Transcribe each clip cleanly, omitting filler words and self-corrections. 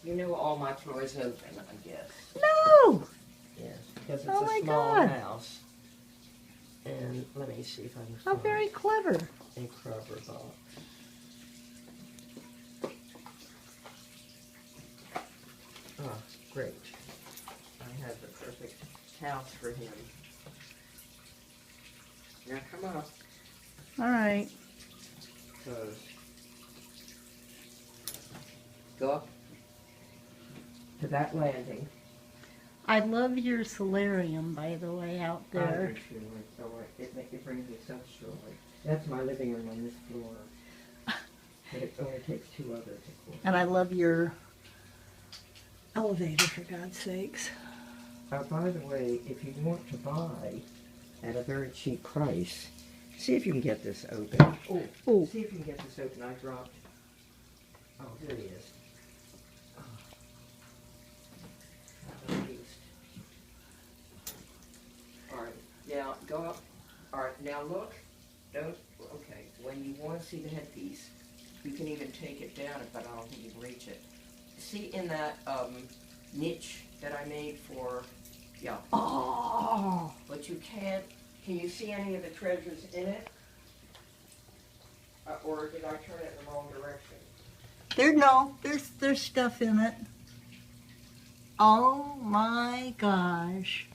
You know all my floors open, I guess. No! Yes, because it's Oh my a small God. house. And let me see if I can How find very clever. a cover box. Oh, great. I have the perfect house for him. Now come on. All right. Go up to that landing. I love your solarium, by the way, out there. It brings me such joy. That's my living room on this floor. But it only takes two others, of course. And I love your elevator, for God's sakes. By the way, if you want to buy at a very cheap price, see if you can get this open. Oh. See if you can get this open. I dropped. Oh, there he is. Oh. All right, now go up. All right, now look. Don't. Okay, when you want to see the headpiece, you can even take it down, but I don't think you can reach it. See in that niche that I made for, yeah. Oh. But you can't. Can you see any of the treasures in it? Or did I turn it in the wrong direction? There's stuff in it. Oh my gosh.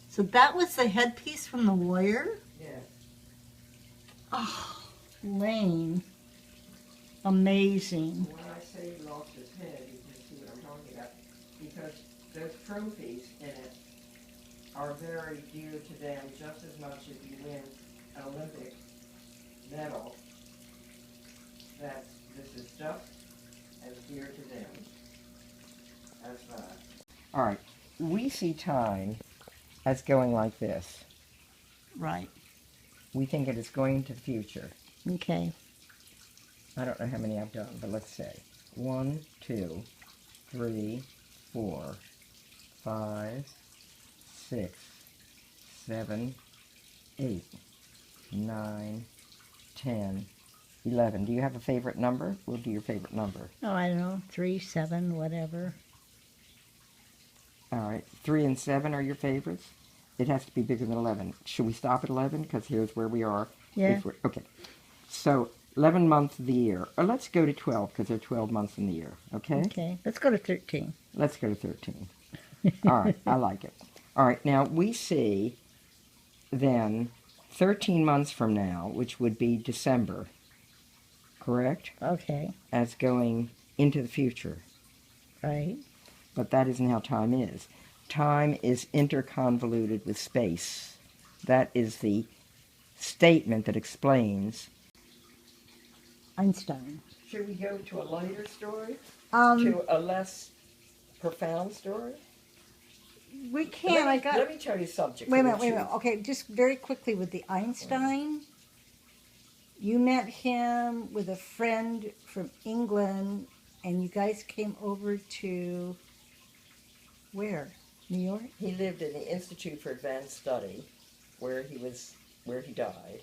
So that was the headpiece from the warrior? Yeah. Oh, Lane. Amazing. When I say he lost his head, you can see what I'm talking about. Because those trophies in it are very dear to them, just as much as you win an Olympic medal. This is just as dear to them as that. All right, we see time as going like this. Right. We think it is going into the future. Okay. I don't know how many I've done, but let's say 1, 2, 3, 4, 5, 6, 7, 8, 9, 10, 11. Do you have a favorite number? We'll do your favorite number. Oh, I don't know. 3, 7, whatever. All right. 3 and 7 are your favorites? It has to be bigger than 11. Should we stop at 11? Because here's where we are. Yeah. Okay. So 11 months of the year. Or let's go to 12 because there are 12 months in the year. Okay? Okay. Let's go to 13. Let's go to 13. All right. I like it. All right. Now we see then 13 months from now, which would be December. Correct? Okay. As going into the future. Right. But that isn't how time is. Time is interconvoluted with space. That is the statement that explains. Einstein. Should we go to a lighter story? Um, To a less profound story? We can. Let me tell you something. Wait a minute. Okay, just very quickly with the Einstein. You met him with a friend from England, and you guys came over to where? New York? He lived in the Institute for Advanced Study, where he died,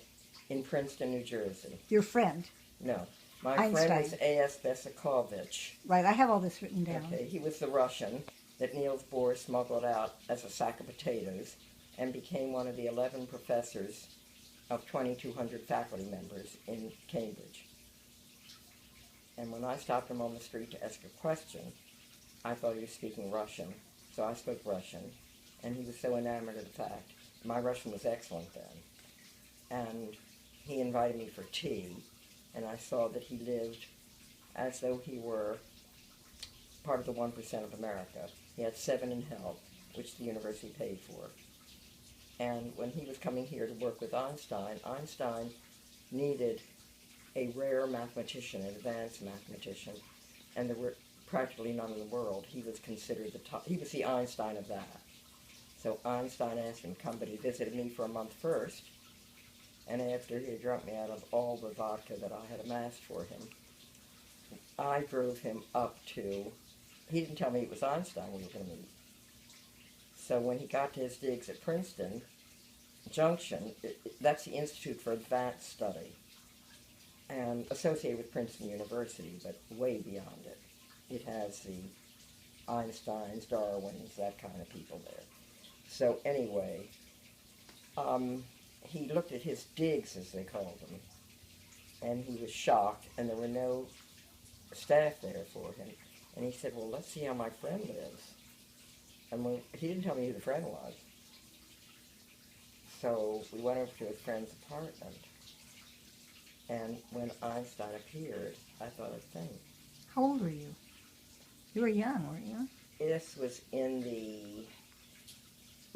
in Princeton, New Jersey. Your friend? No. My Einstein. friend was A.S. Besakovich. Right, I have all this written down. Okay, he was the Russian that Niels Bohr smuggled out as a sack of potatoes and became one of the 11 professors of 2,200 faculty members in Cambridge. And when I stopped him on the street to ask a question, I thought he was speaking Russian, so I spoke Russian, and he was so enamored of the fact. My Russian was excellent then. And he invited me for tea, and I saw that he lived as though he were part of the 1% of America. He had 7 in health, which the university paid for. And when he was coming here to work with Einstein, Einstein needed a rare mathematician, an advanced mathematician, and there were practically none in the world. He was considered the top. He was the Einstein of that. So Einstein asked him to come, but he visited me for a month first, and after he had drunk me out of all the vodka that I had amassed for him, I drove him up to, he didn't tell me it was Einstein we were going to meet. So when he got to his digs at Princeton Junction, that's the Institute for Advanced Study, and associated with Princeton University, but way beyond it. it has the Einsteins, Darwins, that kind of people there. So anyway, he looked at his digs, as they called them, and he was shocked, and there were no staff there for him. And he said, well, let's see how my friend lives. And he didn't tell me who the friend was. So we went over to his friend's apartment, and when Einstein appeared, I thought I'd faint. How old were you? You were young, weren't you? This was in the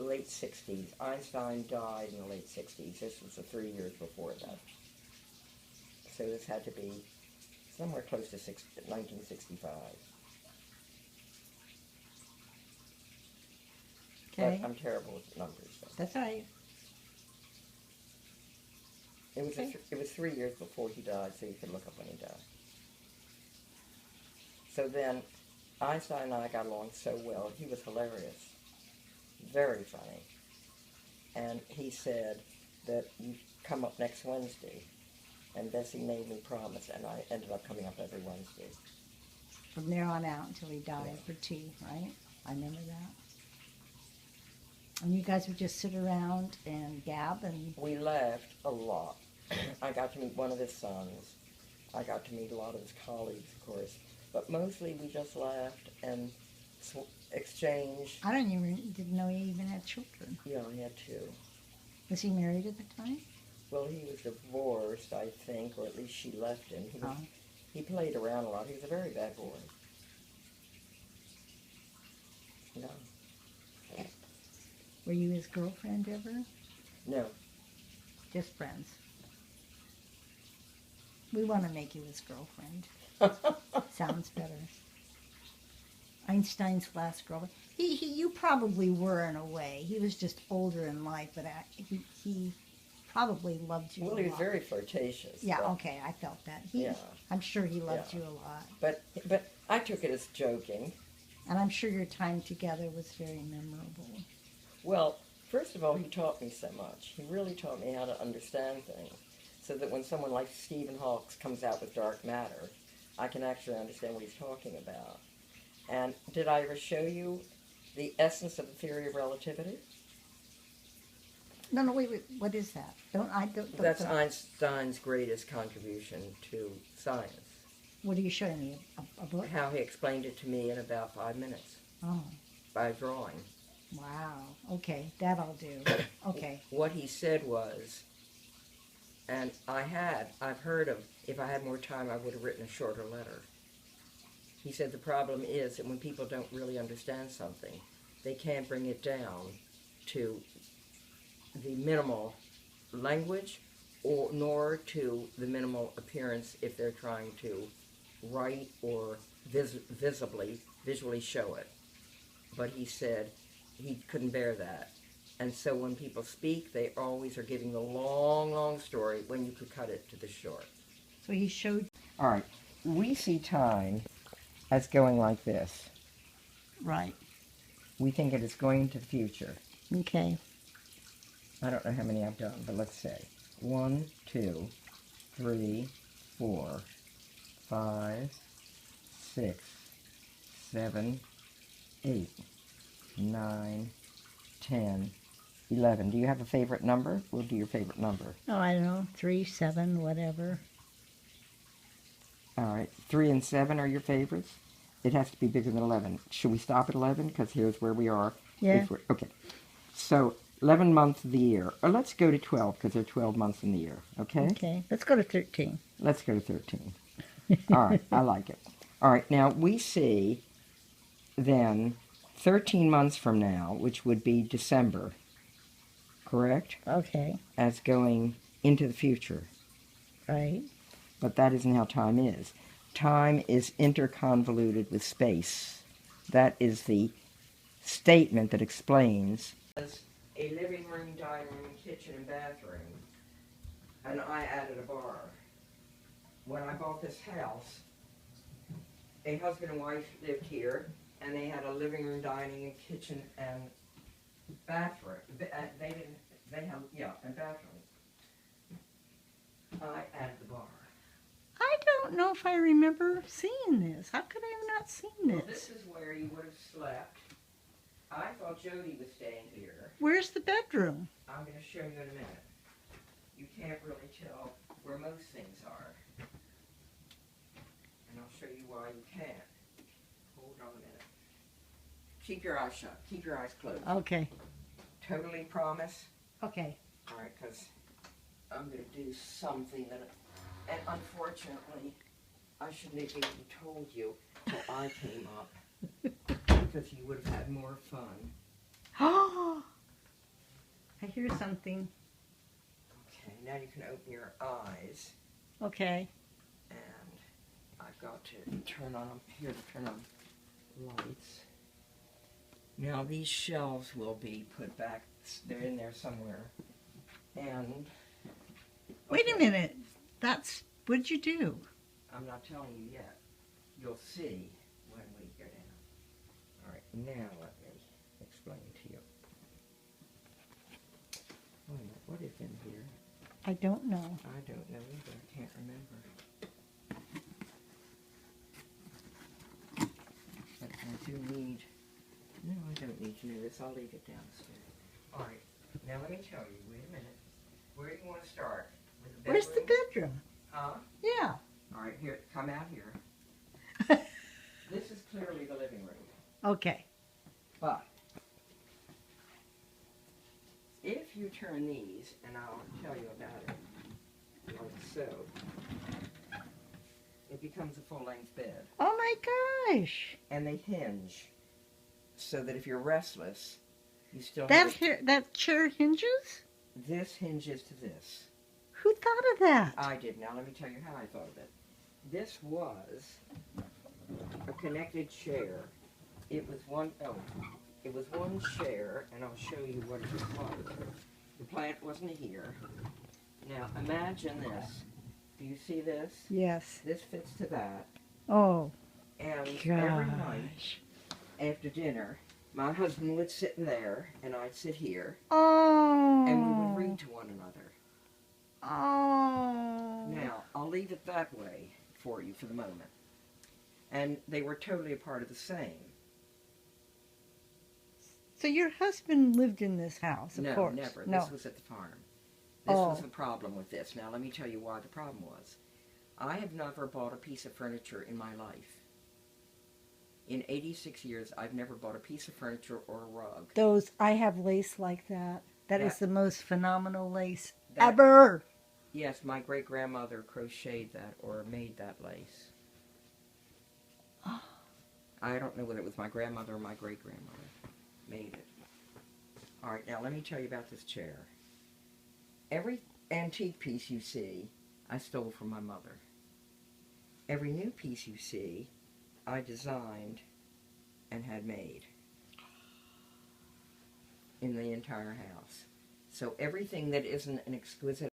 late 60s. Einstein died in the late 60s. This was the 3 years before that. So this had to be somewhere close to 1965. Okay. But I'm terrible with numbers. So. That's all right. It was 3 years before he died, so you can look up when he died. So then, Einstein and I got along so well. He was hilarious. Very funny. And he said that you come up next Wednesday. And Bessie made me promise, and I ended up coming up every Wednesday. From there on out until he died for tea, right? I remember that. And you guys would just sit around and gab and... We laughed a lot. I got to meet one of his sons. I got to meet a lot of his colleagues, of course. But mostly we just laughed and exchanged. I didn't know he even had children. Yeah, he had 2. Was he married at the time? Well, he was divorced, I think, or at least she left him. He played around a lot. He was a very bad boy. No. Were you his girlfriend ever? No. Just friends. We want to make you his girlfriend. Sounds better. Einstein's last girlfriend. You probably were in a way. He was just older in life, but he probably loved you a lot. Well, he was very flirtatious. Yeah, but, okay, I felt that. I'm sure he loved you a lot. But I took it as joking. And I'm sure your time together was very memorable. Well, first of all, he taught me so much. He really taught me how to understand things, so that when someone like Stephen Hawking comes out with dark matter, I can actually understand what he's talking about. And did I ever show you the essence of the theory of relativity? No, wait. What is that? That's Einstein's greatest contribution to science. What are you showing me? A book? How he explained it to me in about 5 minutes. Oh. By drawing. Wow. Okay, that I'll do. Okay. What he said was, and I've heard of, if I had more time, I would have written a shorter letter. He said the problem is that when people don't really understand something, they can't bring it down to the minimal language nor to the minimal appearance if they're trying to write or visually show it. But he said he couldn't bear that. And so when people speak, they always are giving the long, long story when you could cut it to the short. So he showed... All right. We see time as going like this. Right. We think it is going into the future. Okay. I don't know how many I've done, but let's say 1, 2, 3, 4, 5, 6, 7, 8, 9, 10, 11. Do you have a favorite number? We'll do your favorite number. Oh, I don't know. 3, 7, whatever. All right. 3 and 7 are your favorites? It has to be bigger than 11. Should we stop at 11? Because here's where we are. Yeah. Okay. So 11 months of the year. Or let's go to 12 because there are 12 months in the year. Okay? Okay. Let's go to 13. Let's go to 13. All right. I like it. All right. Now we see then 13 months from now, which would be December, correct? Okay. As going into the future. Right. But that isn't how time is. Time is interconvoluted with space. That is the statement that explains as a living room, dining room, kitchen, and bathroom, and I added a bar. When I bought this house, a husband and wife lived here, and they had a living room, dining, and kitchen, and bathroom. And bathroom. I added the bar. I don't know if I remember seeing this. How could I have not seen Well, this? this is where you would have slept. I thought Jody was staying here. Where's the bedroom? I'm going to show you in a minute. You can't really tell where most things are. And I'll show you why you can't. Hold on a minute. Keep your eyes shut. Keep your eyes closed. Okay. Totally promise? Okay. All right, because I'm going to do something that, and unfortunately, I shouldn't have even told you till I came up, because you would have had more fun. Oh, I hear something. Okay, now you can open your eyes, Okay. and I've got to turn on, here to turn on lights. Now these shelves will be put back, they're in there somewhere, and... Wait a minute. What'd you do? I'm not telling you yet. You'll see when we go down. All right, now let me explain to you. Wait a minute, what is in here? I don't know. I don't know either. I can't remember. But I do need... No, I don't need to know this. I'll leave it downstairs. All right, now let me tell you. Wait a minute. Where do you want to start? With the bedroom? Where's the bedroom? Huh? Yeah. All right, here, come out here. This is clearly the living room. Okay. But if you turn these, and I'll tell you about it, like so, it becomes a full-length bed. Oh my gosh. And they hinge, so that if you're restless, you still have That chair hinges? this hinges to this. Who thought of that? I did. Now let me tell you how I thought of it. This was a connected chair. It was one chair, and I'll show you what it was like. The plant wasn't here. Now imagine this. Do you see this? Yes. This fits to that. Oh, And every night gosh. after dinner, my husband would sit there, and I'd sit here, Oh. and we would read to one another. Oh. Now, I'll leave it that way for you for the moment. And they were totally a part of the same. So your husband lived in this house, of No, course. never. No. This was at the farm. This Oh. was the problem with this. Now, let me tell you why the problem was. I have never bought a piece of furniture in my life. In 86 years, I've never bought a piece of furniture or a rug. I have lace like that. That is the most phenomenal lace That- ever. Yes, my great-grandmother crocheted that or made that lace. I don't know whether it was my grandmother or my great-grandmother made it. All right, now let me tell you about this chair. Every antique piece you see, I stole from my mother. Every new piece you see, I designed and had made in the entire house. So everything that isn't an exquisite